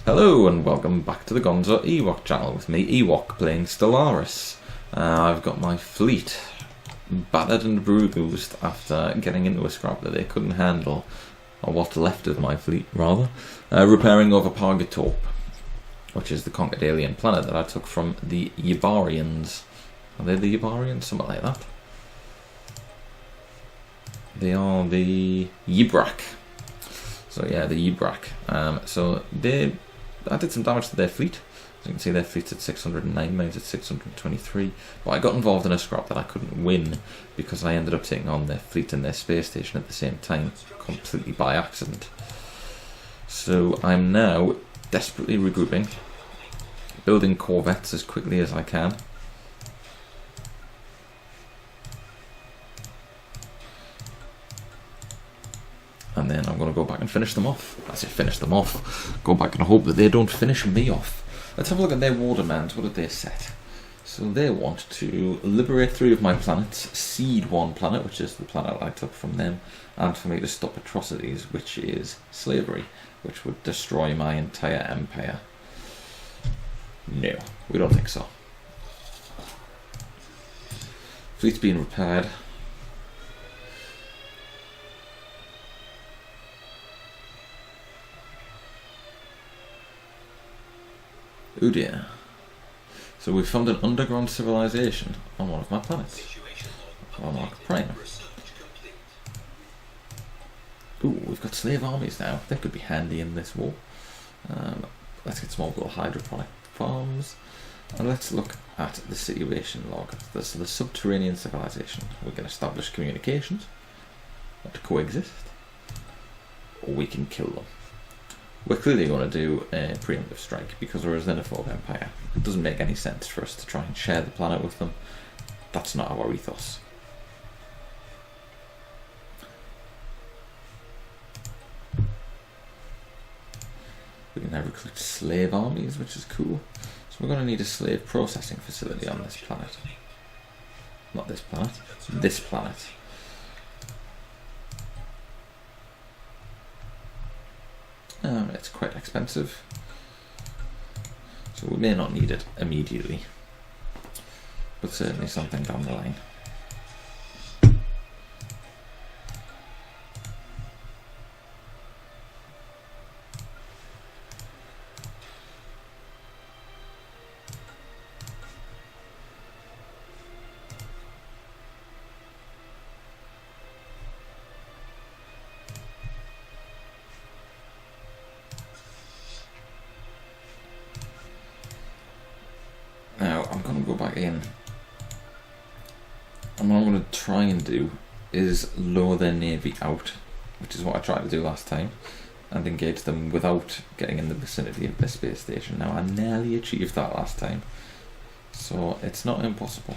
Hello and welcome back to the Gonzo Ewok channel with me, Ewok, playing Stellaris. I've got my fleet battered and bruised after getting into a scrap that they couldn't handle, or what's left of my fleet rather, repairing over Utopia, which is the conquered alien planet that I took from the Yibarians. Are they the Yibarians? Something like that. They are the Yibrak. So yeah, the Ewok. So I did some damage to their fleet. As you can see, their fleet's at 609, mine's at 623. But I got involved in a scrap that I couldn't win because I ended up taking on their fleet and their space station at the same time, completely by accident. So I'm now desperately regrouping, building corvettes as quickly as I can. And then I'm going to go back and finish them off. I say finish them off. Go back and hope that they don't finish me off. Let's have a look at their war demands. What did they set? So they want to liberate 3 of my planets, seed 1 planet, which is the planet I took from them, and for me to stop atrocities, which is slavery, which would destroy my entire empire. No, we don't think so. Fleet's being repaired. Oh dear. So we found an underground civilization on one of my planets. On Mark Prime. Ooh, we've got slave armies now. They could be handy in this war. Let's get some more hydroponic farms. And let's look at the situation log. So the subterranean civilization. We can establish communications to coexist. Or we can kill them. We're clearly going to do a preemptive strike because we're a xenophobic empire. It doesn't make any sense for us to try and share the planet with them. That's not our ethos. We can now recruit slave armies, which is cool. So we're going to need a slave processing facility on this planet. Not this planet, this planet. It's quite expensive, so we may not need it immediately, but certainly something down the line. Now I'm going to go back in, and what I'm going to try and do is lower their navy out, which is what I tried to do last time, and engage them without getting in the vicinity of their space station. Now I nearly achieved that last time, so it's not impossible.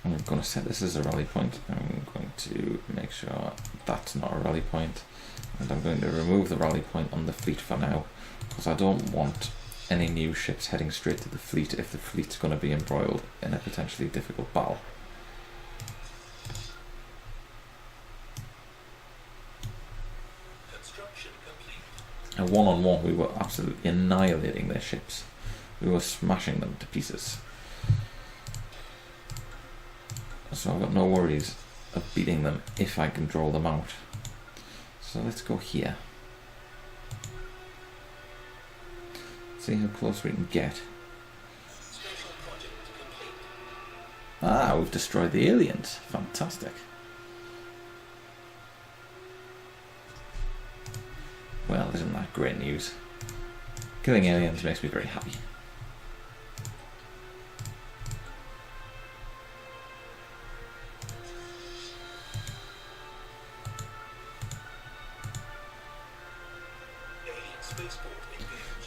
I'm going to set this as a rally point. I'm going to make sure that's not a rally point, and I'm going to remove the rally point on the fleet for now, because I don't want any new ships heading straight to the fleet if the fleet's going to be embroiled in a potentially difficult battle. And one-on-one we were absolutely annihilating their ships. We were smashing them to pieces. So I've got no worries of beating them if I can draw them out. So let's go here. See how close we can get. Ah, we've destroyed the aliens. Fantastic. Well, isn't that great news? Killing aliens makes me very happy.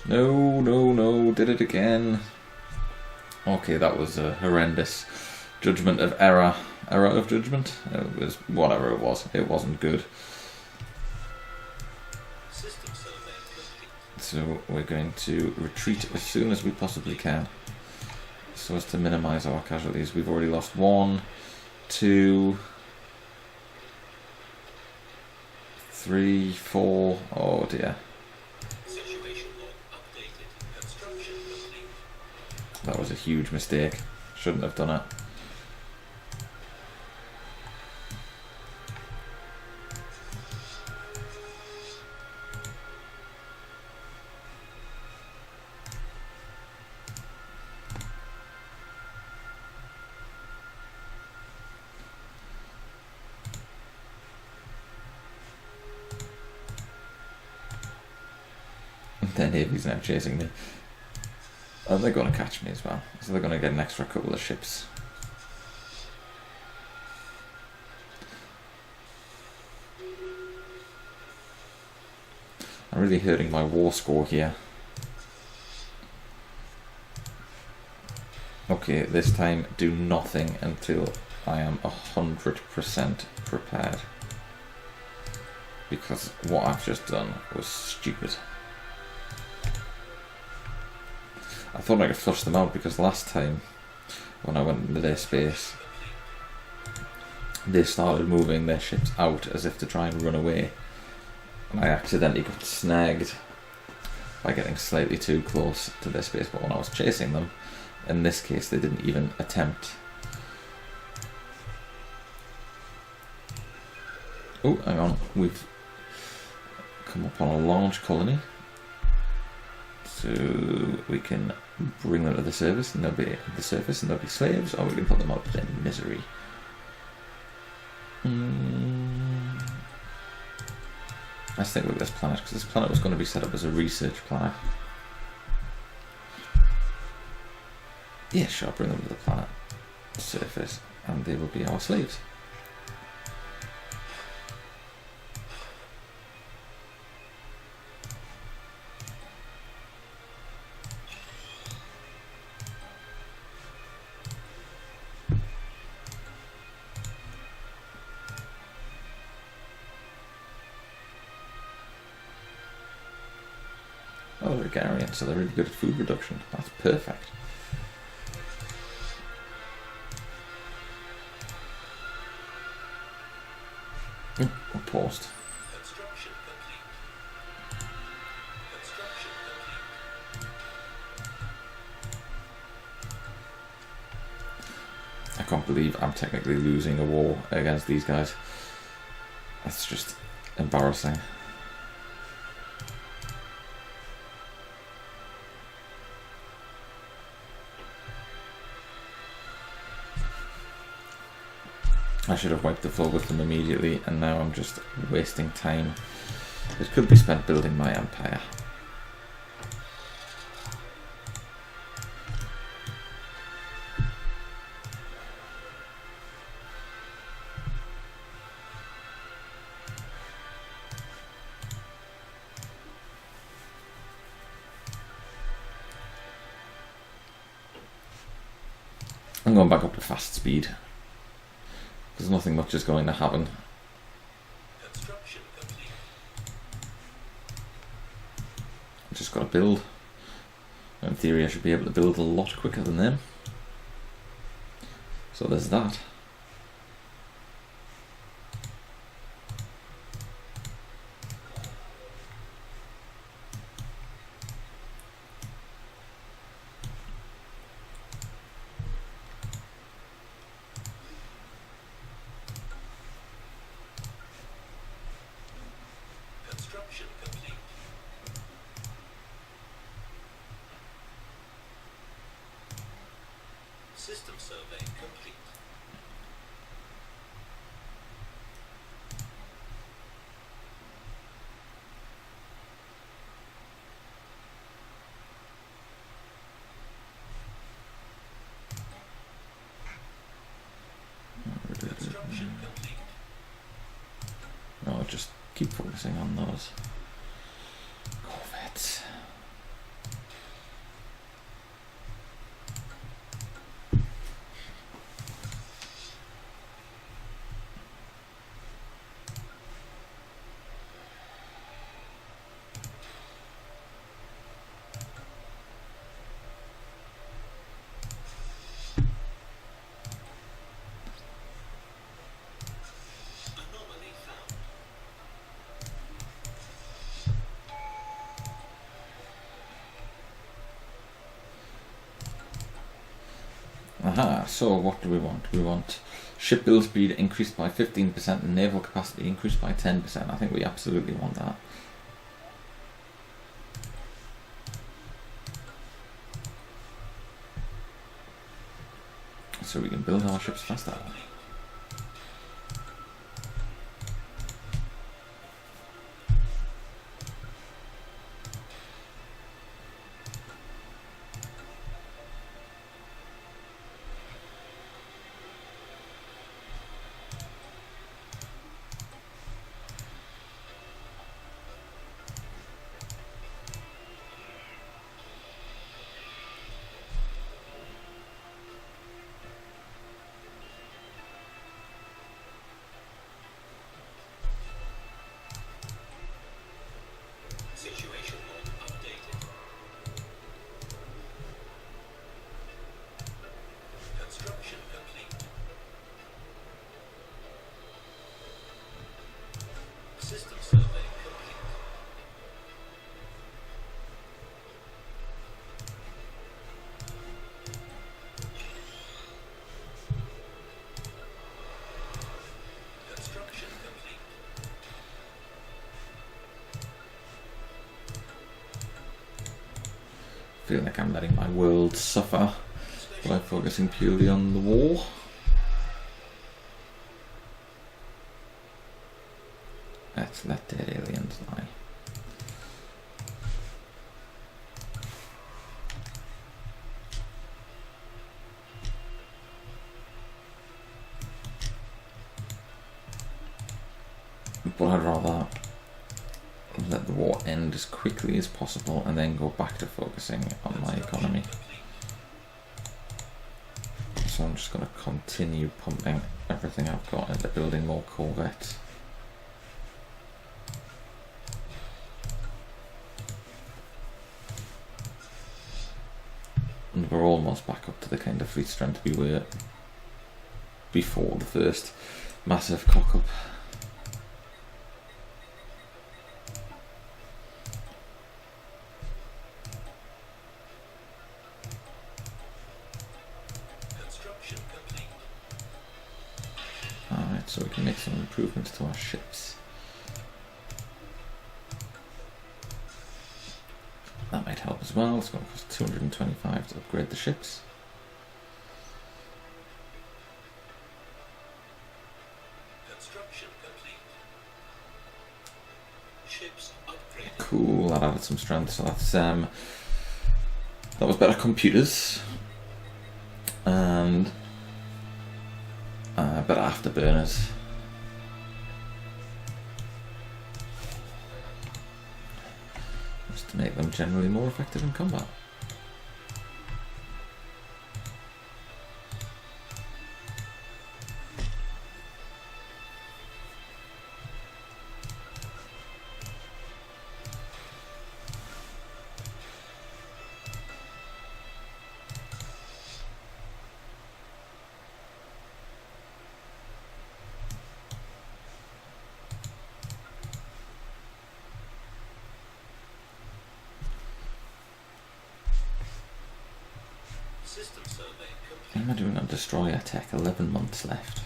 No, did it again. Okay, that was a horrendous judgment of error. Error of judgment? It was whatever it was. It wasn't good. So we're going to retreat as soon as we possibly can, so as to minimize our casualties. We've already lost 1, 2, 3, 4. Oh dear. That was a huge mistake. Shouldn't have done it. Their navy's now chasing me. And they're going to catch me as well. So they're going to get an extra couple of ships. I'm really hurting my war score here. Okay, this time do nothing until I am 100% prepared. Because what I've just done was stupid. I thought I could flush them out because last time when I went into their space they started moving their ships out as if to try and run away, and I accidentally got snagged by getting slightly too close to their space. But when I was chasing them, in this case they didn't even attempt. Oh, hang on, we've come up on a large colony. So we can bring them to the surface and they'll be slaves, or we can put them out to their misery. Let's think with this planet, because this planet was going to be set up as a research planet. Yeah, sure, bring them to the planet surface and they will be our slaves. Oh, they're Garian, so they're really good at food production. That's perfect. Or paused. I can't believe I'm technically losing a war against these guys. That's just embarrassing. I should have wiped the floor with them immediately, and now I'm just wasting time. It could be spent building my empire. I'm going back up to fast speed. Because nothing much is going to happen. I just got to build. In theory I should be able to build a lot quicker than them. So there's that. System survey complete. Construction complete. No, just keep focusing on those corvettes. Aha, so what do we want? We want ship build speed increased by 15% and naval capacity increased by 10%. I think we absolutely want that. So we can build our ships faster. Situation mode updated. Construction complete. System survey complete. Construction complete. I feel like I'm letting my world suffer by focusing purely on the war. Let's let dead aliens lie. But I'd rather let the war end as quickly as possible and then go back to focusing on my economy. So I'm just going to continue pumping everything I've got into building more corvettes. And we're almost back up to the kind of fleet strength we were before the first massive cock-up. Construction complete. Alright, so we can make some improvements to our ships. That might help as well. It's going to cost 225 to upgrade the ships. Construction complete. Ships upgraded. Cool, that added some strength, so that's that was better computers and better afterburners. Just to make them generally more effective in combat. System survey What complete. am I doing on destroyer tech? 11 months left.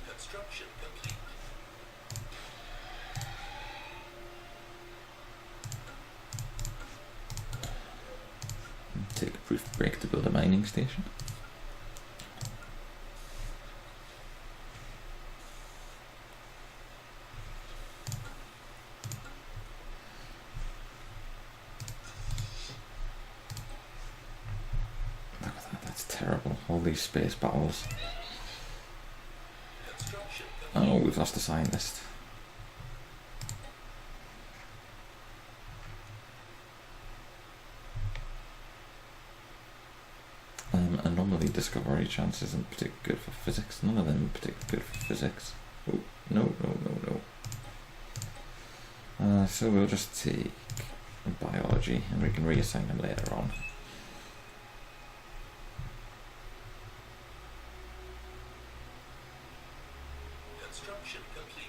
Construction complete. Take a brief break to build a mining station. Look at that, that's terrible. All these space battles. Construction complete. Oh, we've lost a scientist. Anomaly discovery chance isn't particularly good for physics. None of them are particularly good for physics. Oh, no. So we'll just take biology and we can reassign them later on. Construction complete.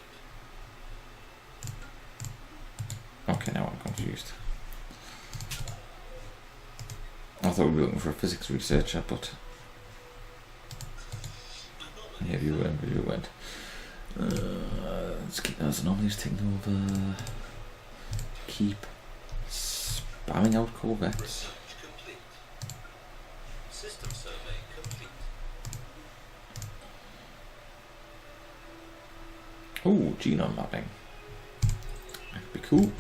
Okay, now I'm confused. I thought we were looking for a physics researcher, but went. Let's keep those anomalies taken over. Keep spamming out corvettes. Research complete. System survey complete. Oh, genome mapping. That could be cool.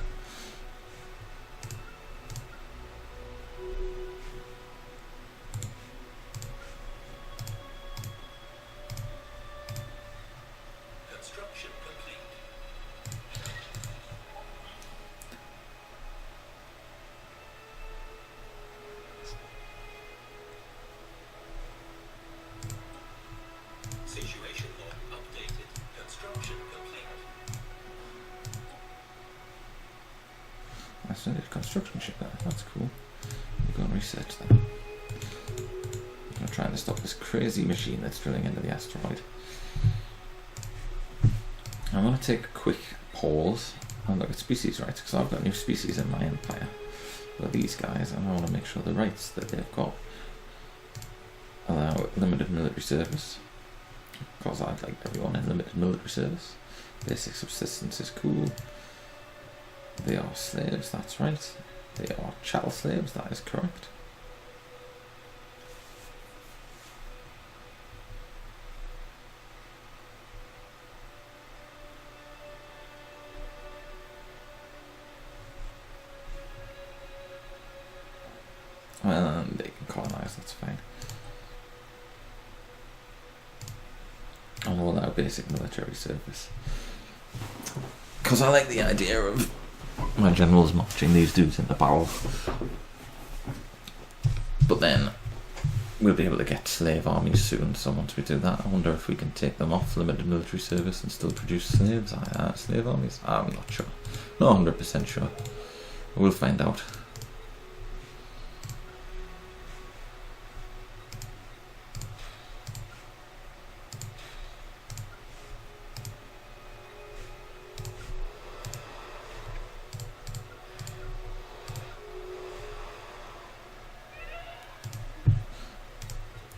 Construction complete. Situation log updated. Construction complete. I started construction ship there. That's cool. We're going to research that. I'm going to try and stop this crazy machine that's drilling into the asteroid. I want to take a quick pause and look at species rights, because I've got new species in my empire. But these guys, and I want to make sure the rights that they've got allow limited military service. Because I'd like everyone in limited military service. Basic subsistence is cool. They are slaves, that's right. They are chattel slaves, that is correct. And they can colonise, that's fine. I'll allow basic military service. Because I like the idea of my generals marching these dudes into battle. But then we'll be able to get slave armies soon, so once we do that, I wonder if we can take them off limited military service and still produce slaves, slave armies? I'm not sure. Not 100% sure. We'll find out.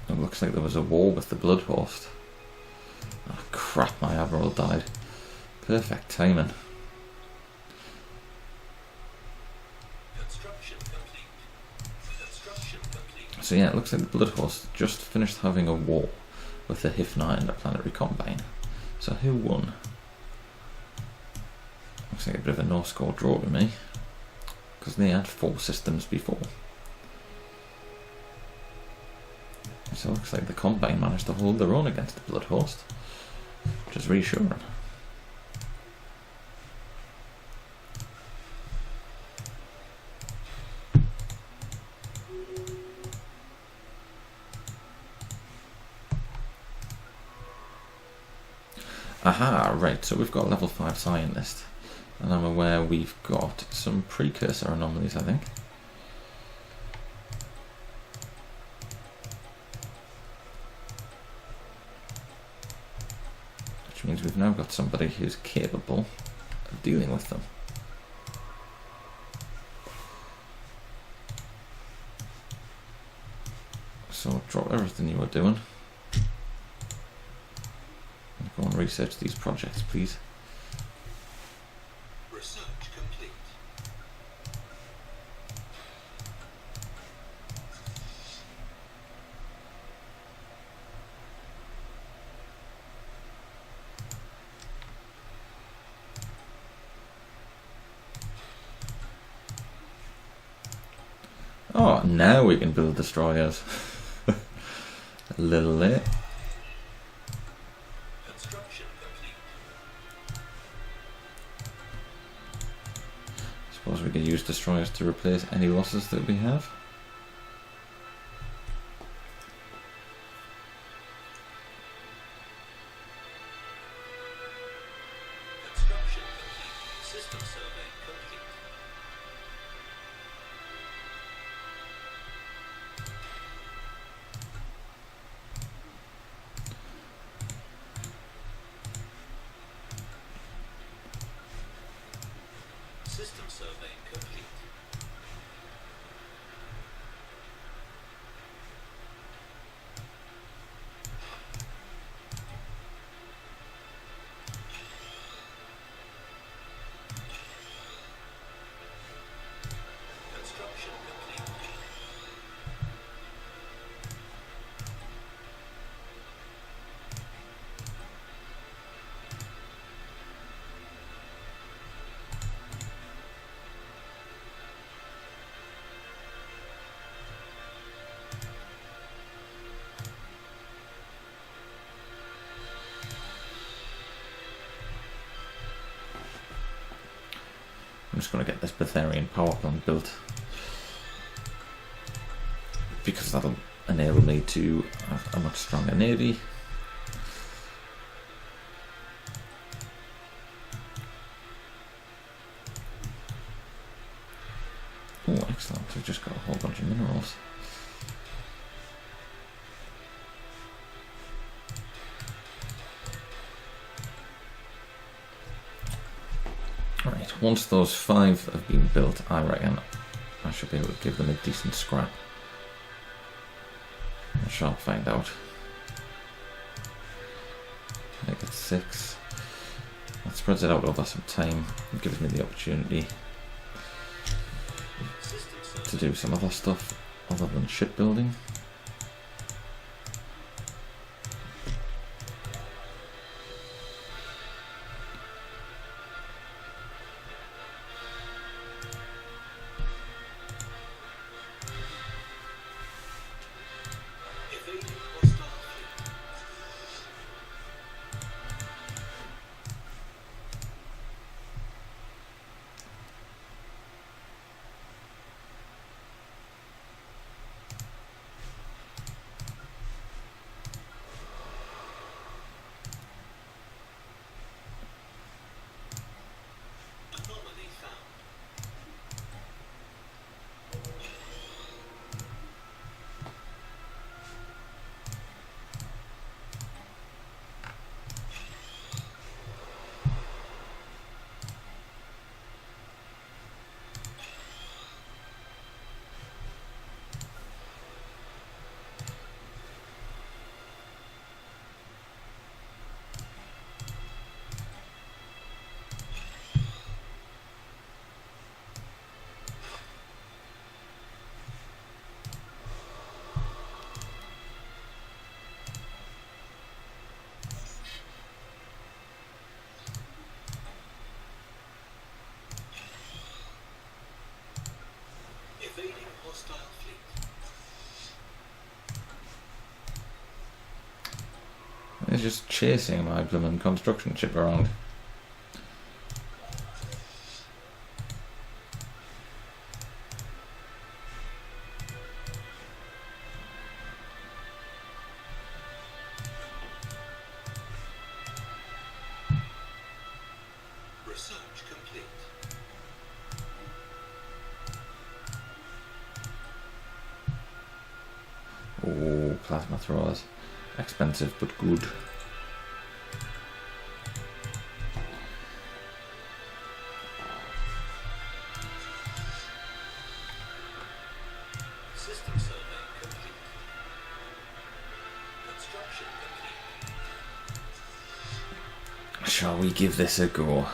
It looks like there was a war with the Bloodhost. Oh crap, my admiral died. Perfect timing. Construction complete. Construction complete. So yeah, it looks like the Bloodhost just finished having a war with the Hifna in the Planetary Combine. So who won? Looks like a bit of a no-score draw to me, because they had 4 systems before. So it looks like the Combine managed to hold their own against the Bloodhost, which is reassuring. Aha, right, so we've got a level 5 scientist, and I'm aware we've got some precursor anomalies, I think. Which means we've now got somebody who's capable of dealing with them. So drop everything you were doing. And go and research these projects, please. Research complete. Oh, now we can build destroyers. A little late. Construction complete. Suppose we can use destroyers to replace any losses that we have. Construction complete. System survey complete. System survey complete. I'm just going to get this Betharian power plant built, because that'll enable me to have a much stronger navy. Oh, excellent. We've just got a whole bunch of minerals. Right, once those 5 have been built, I reckon I should be able to give them a decent scrap. I shall find out. Make it 6. That spreads it out over some time and gives me the opportunity to do some other stuff other than shipbuilding. It's just chasing my blooming construction ship around. Research complete. Oh, plasma throwers. Expensive but good. System survey complete. Construction complete. Shall we give this a go?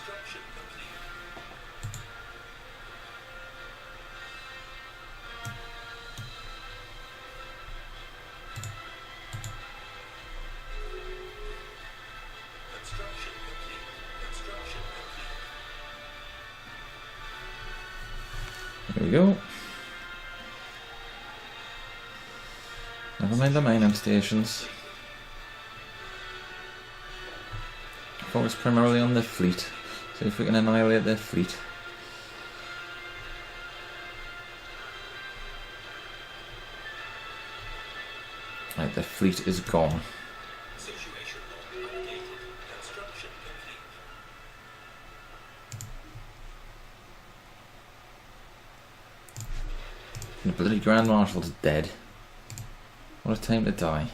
Construction complete. Construction complete. Construction complete. There we go. Never mind the mining stations. Focus primarily on the fleet. See if we can annihilate their fleet. Right, their fleet is gone. Situation log updated. Construction complete. The bloody Grand Marshal's dead. What a time to die.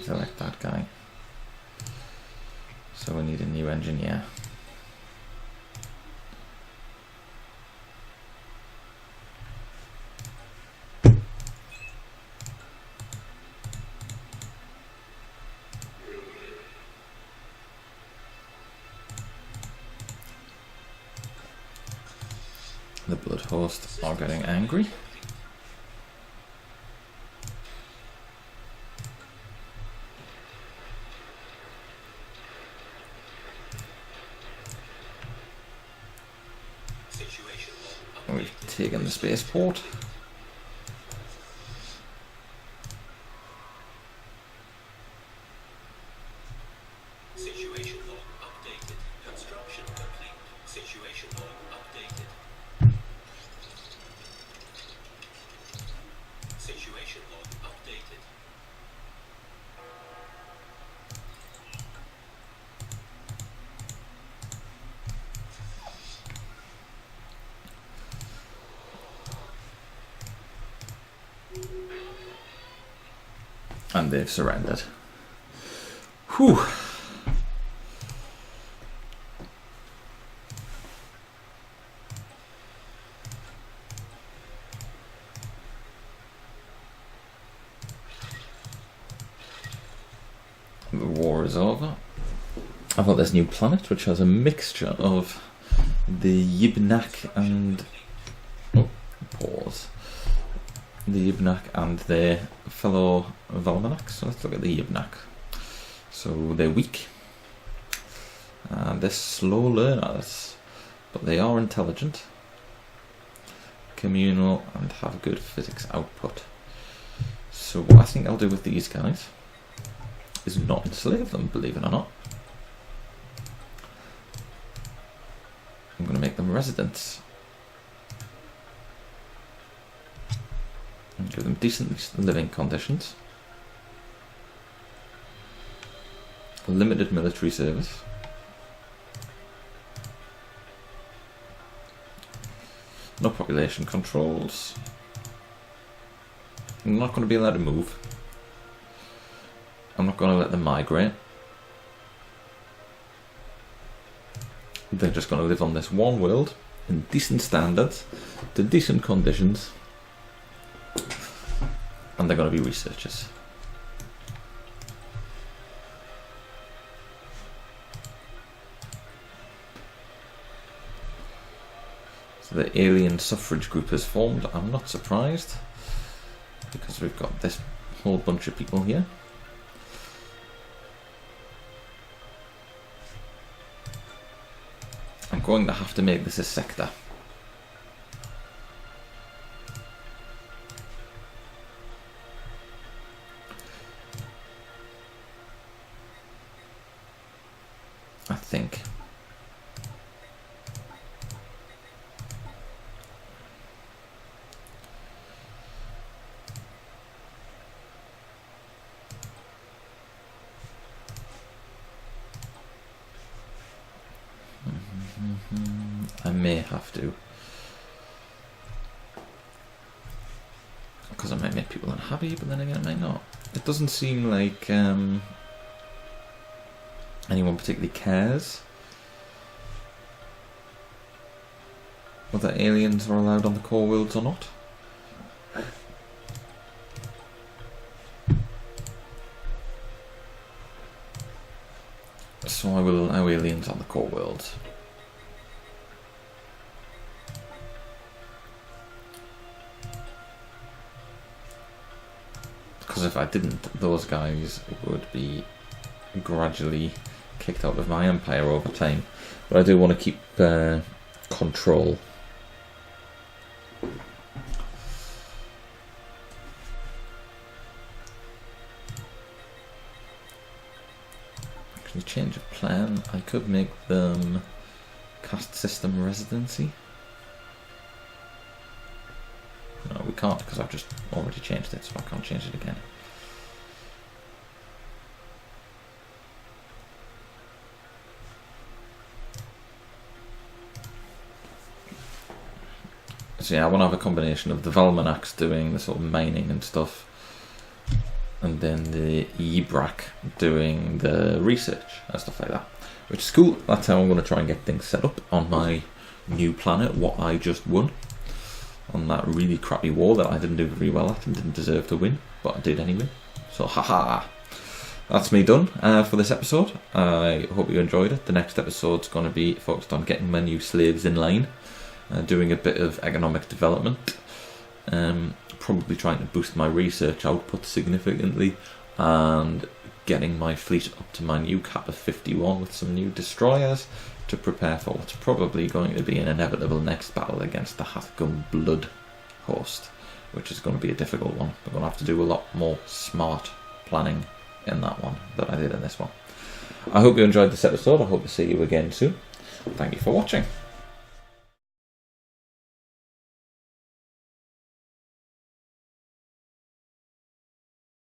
Select that guy. So we need a new engineer. The blood hosts are getting angry. Situation log We've taken the spaceport. Situation log updated. Construction complete. Situation log updated. Situation log updated. And they've surrendered. Whew. The war is over. I've got this new planet which has a mixture of the Yibnak and pause. The Yibnak and their fellow Valmanacs. So let's look at the Yibnak. So they're weak. They're slow learners, but they are intelligent, communal, and have good physics output. So what I think I'll do with these guys is not enslave them, believe it or not. I'm going to make them residents. And give them decent living conditions. Limited military service. No population controls. I'm not going to be allowed to move. I'm not going to let them migrate. They're just going to live on this one world in decent standards, to decent conditions, and they're going to be researchers. So the alien suffrage group has formed. I'm not surprised, because we've got this whole bunch of people here. I'm going to have to make this a sector. I think. I may have to, because I might make people unhappy, but then again I might not. It doesn't seem like anyone particularly cares whether aliens are allowed on the core worlds or not. So I will allow aliens on the core worlds. Because if I didn't, those guys would be gradually kicked out of my empire over time. But I do want to keep control. Actually, change of plan. I could make them caste system residency. No, we can't, because I've just already changed it, so I can't change it again. So yeah, I want to have a combination of the Valmanacs doing the sort of mining and stuff, and then the Yibrak doing the research and stuff like that. which is cool. That's how I'm going to try and get things set up on my new planet, what I just won on that really crappy war that I didn't do very well at and didn't deserve to win, but I did anyway. So haha, that's me done for this episode. I hope you enjoyed it. The next episode's going to be focused on getting my new slaves in line, doing a bit of economic development, probably trying to boost my research output significantly, and getting my fleet up to my new cap of 51 with some new destroyers to prepare for what's probably going to be an inevitable next battle against the Hathgum Blood host, which is going to be a difficult one. We're going to have to do a lot more smart planning in that one than I did in this one. I hope you enjoyed this episode. I hope to see you again soon. Thank you for watching.